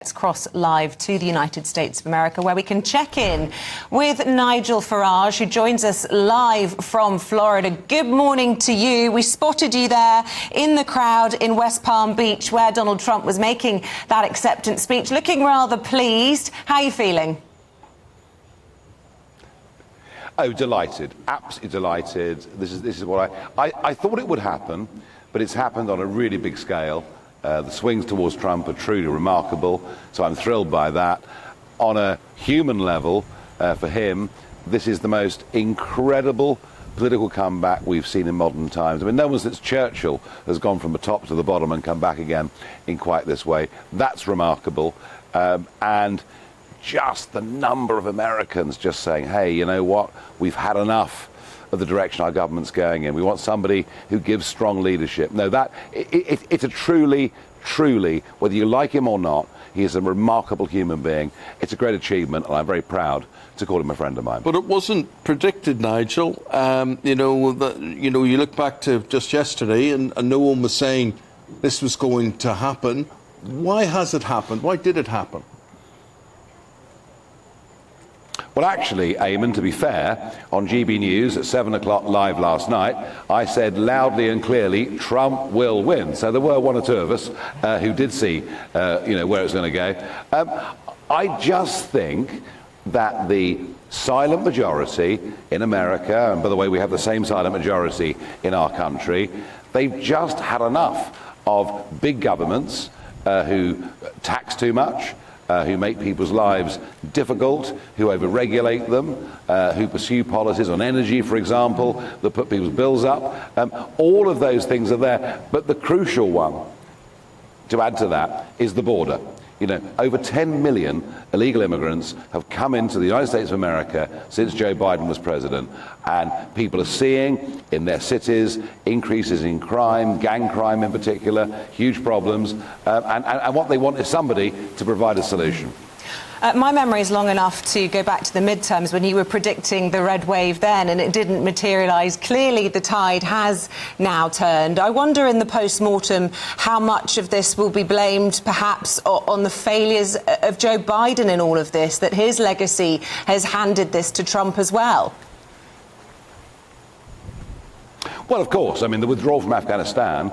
Let's cross live to the United States of America, where we can check in with Nigel Farage, who joins us live from Florida. Good morning to you. We spotted you there in the crowd in West Palm Beach, where Donald Trump was making that acceptance speech, looking rather pleased. How are you feeling? Oh, delighted, absolutely delighted. This is what I thought it would happen, but it's happened on a really big scale. The swings towards Trump are truly remarkable, so I'm thrilled by that. On a human level, for him, this is the most incredible political comeback we've seen in modern times. I mean, no one since Churchill has gone from the top to the bottom and come back again in quite this way. That's remarkable. And just the number of Americans just saying, hey, you know what, we've had enough of the direction our government's going in. We want somebody who gives strong leadership. No, it's a truly, whether you like him or not, he is a remarkable human being. It's a great achievement, and I'm very proud to call him a friend of mine. But it wasn't predicted, Nigel. You look back to just yesterday, and no one was saying this was going to happen. Why has it happened? Why did it happen? Well, actually, Eamon, to be fair, on GBNews at 7 o'clock live last night, I said loudly and clearly, Trump will win. So there were one or two of us who did see, where it was going to go. I just think that the silent majority in America, and by the way, we have the same silent majority in our country, they've just had enough of big governments who tax too much, who make people's lives difficult, who overregulate them, who pursue policies on energy, for example, that put people's bills up. All of those things are there. But the crucial one, to add to that, is the border. You know, over 10 million illegal immigrants have come into the United States of America since Joe Biden was president. And people are seeing in their cities increases in crime, gang crime in particular, huge problems. And what they want is somebody to provide a solution. My memory is long enough to go back to the midterms when you were predicting the red wave then, and it didn't materialise. Clearly, the tide has now turned. I wonder in the post-mortem how much of this will be blamed perhaps on the failures of Joe Biden in all of this, that his legacy has handed this to Trump as well. Well, of course. I mean, the withdrawal from Afghanistan,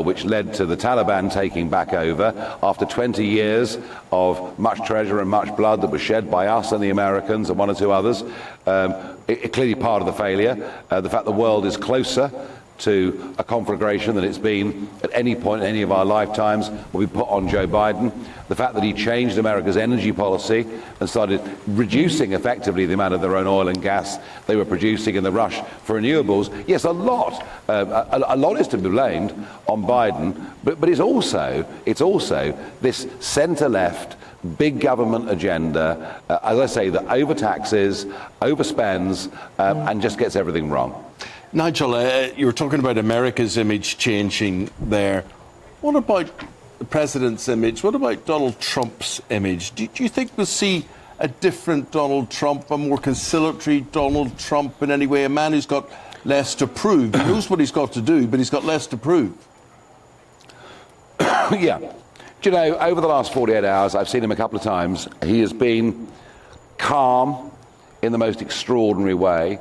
which led to the Taliban taking back over after 20 years of much treasure and much blood that was shed by us and the Americans and one or two others, clearly part of the failure. The fact the world is closer to a conflagration than it's been at any point in any of our lifetimes will be put on Joe Biden. The fact that he changed America's energy policy and started reducing effectively the amount of their own oil and gas they were producing in the rush for renewables. Yes, a lot is to be blamed on Biden, but it's also this centre-left big government agenda, as I say, that overtaxes, overspends, and just gets everything wrong. Nigel, you were talking about America's image changing there. What about the president's image? What about Donald Trump's image? Do you think we'll see a different Donald Trump, a more conciliatory Donald Trump in any way, a man who's got less to prove? He knows what he's got to do, but he's got less to prove. Yeah. Do you know, over the last 48 hours, I've seen him a couple of times. He has been calm in the most extraordinary way.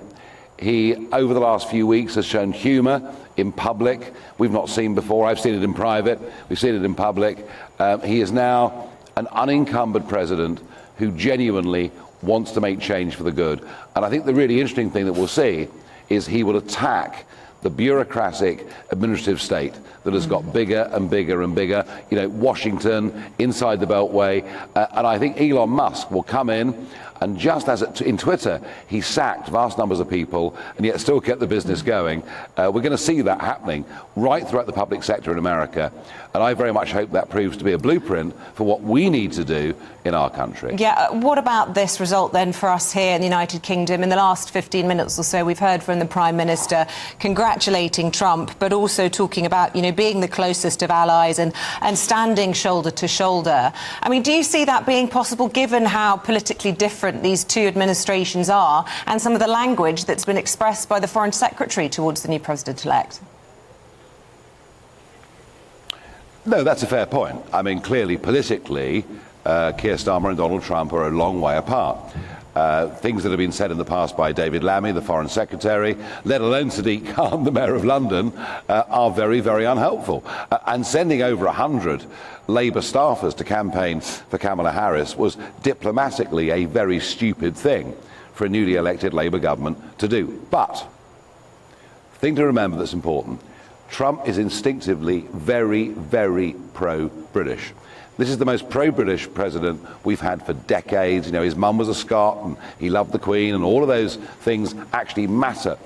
He, over the last few weeks, has shown humour in public. We've not seen before. I've seen it in private. We've seen it in public. He is now an unencumbered president who genuinely wants to make change for the good. And I think the really interesting thing that we'll see is he will attack the bureaucratic administrative state that has got bigger and bigger and bigger. You know, Washington, inside the Beltway. And I think Elon Musk will come in, and just as in Twitter, he sacked vast numbers of people and yet still kept the business going. We're going to see that happening right throughout the public sector in America. And I very much hope that proves to be a blueprint for what we need to do in our country. Yeah, what about this result then for us here in the United Kingdom? In the last 15 minutes or so, we've heard from the Prime Minister congratulating Trump, but also talking about, being the closest of allies and standing shoulder to shoulder. I mean, do you see that being possible given how politically different these two administrations are and some of the language that's been expressed by the Foreign Secretary towards the new president-elect? No, that's a fair point. I mean, clearly, politically, Keir Starmer and Donald Trump are a long way apart. Things that have been said in the past by David Lammy, the Foreign Secretary, let alone Sadiq Khan, the Mayor of London, are very, very unhelpful. And sending over 100 Labour staffers to campaign for Kamala Harris was diplomatically a very stupid thing for a newly elected Labour government to do. But the thing to remember that's important, Trump is instinctively very, very pro-British. This is the most pro-British president we've had for decades. You know, his mum was a Scot and he loved the Queen, and all of those things actually matter.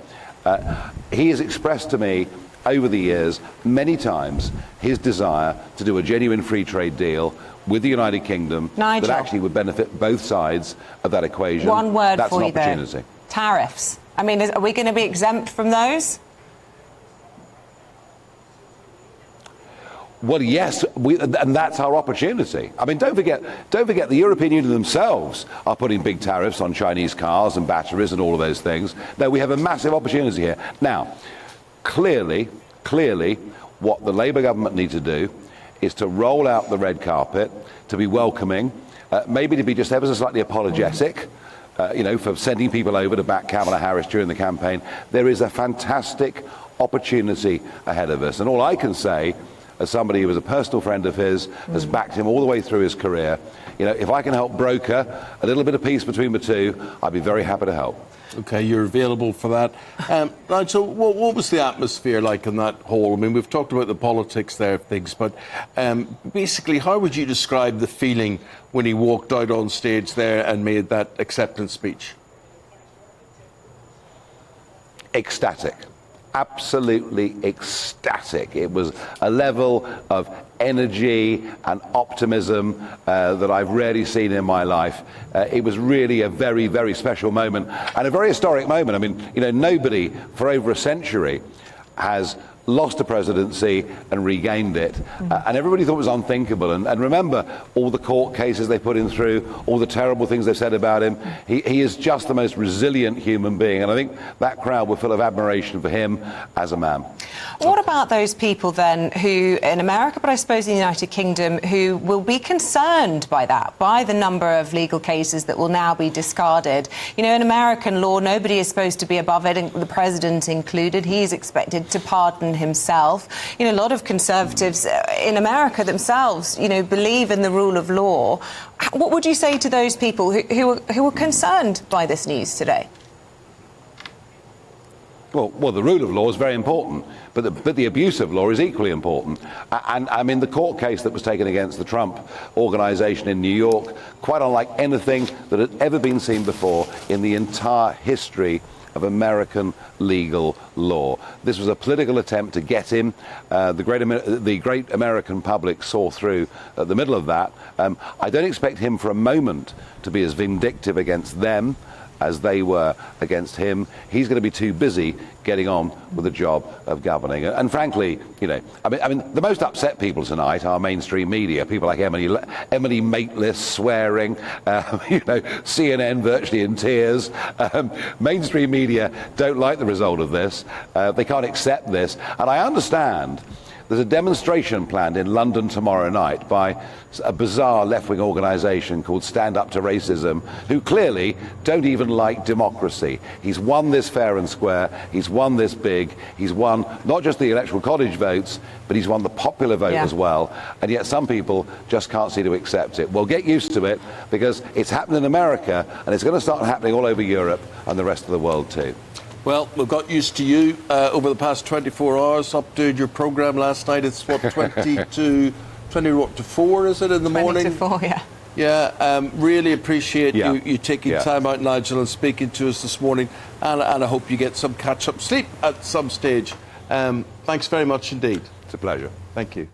He has expressed to me over the years many times his desire to do a genuine free trade deal with the United Kingdom Nigel, that actually would benefit both sides of that equation. One word That's for an you opportunity. there. Tariffs. I mean, are we going to be exempt from those? Well, yes, and that's our opportunity. I mean, don't forget, the European Union themselves are putting big tariffs on Chinese cars and batteries and all of those things. No, we have a massive opportunity here. Now, clearly, what the Labour government need to do is to roll out the red carpet, to be welcoming, maybe to be just ever so slightly apologetic, for sending people over to back Kamala Harris during the campaign. There is a fantastic opportunity ahead of us. And all I can say, as somebody who was a personal friend of his, has backed him all the way through his career, if I can help broker a little bit of peace between the two, I'd be very happy to help. Okay, you're available for that. Nigel, what was the atmosphere like in that hall? I mean, we've talked about the politics there of things, but basically, how would you describe the feeling when he walked out on stage there and made that acceptance speech? Ecstatic. Absolutely ecstatic. It was a level of energy and optimism that I've rarely seen in my life. It was really a very, very special moment and a very historic moment. I mean, nobody for over a century has lost a presidency and regained it. And everybody thought it was unthinkable. And remember all the court cases they put him through, all the terrible things they've said about him. He is just the most resilient human being. And I think that crowd were full of admiration for him as a man. What about those people then who, in America, but I suppose in the United Kingdom, who will be concerned by that, by the number of legal cases that will now be discarded? In American law, nobody is supposed to be above it, the president included. He's expected to pardon himself. A lot of conservatives in America themselves, believe in the rule of law. What would you say to those people who are concerned by this news today? Well, the rule of law is very important, but the abuse of law is equally important. And I mean, the court case that was taken against the Trump organization in New York, quite unlike anything that had ever been seen before in the entire history of American legal law. This was a political attempt to get him. The great American public saw through at the middle of that. I don't expect him for a moment to be as vindictive against them as they were against him. He's going to be too busy getting on with the job of governing. And frankly, I mean, the most upset people tonight are mainstream media. People like Emily Maitlis swearing, CNN virtually in tears. Mainstream media don't like the result of this. They can't accept this. And I understand there's a demonstration planned in London tomorrow night by a bizarre left-wing organisation called Stand Up to Racism, who clearly don't even like democracy. He's won this fair and square. He's won this big. He's won not just the electoral college votes, but he's won the popular vote as well. And yet some people just can't seem to accept it. Well, get used to it, because it's happened in America, and it's going to start happening all over Europe and the rest of the world too. Well, we've got used to you over the past 24 hours. Updated your programme last night. It's 20 to 4, is it, in the morning? 20 to 4, yeah. Yeah, really appreciate you taking time out, Nigel, and speaking to us this morning. And I hope you get some catch-up sleep at some stage. Thanks very much indeed. It's a pleasure. Thank you.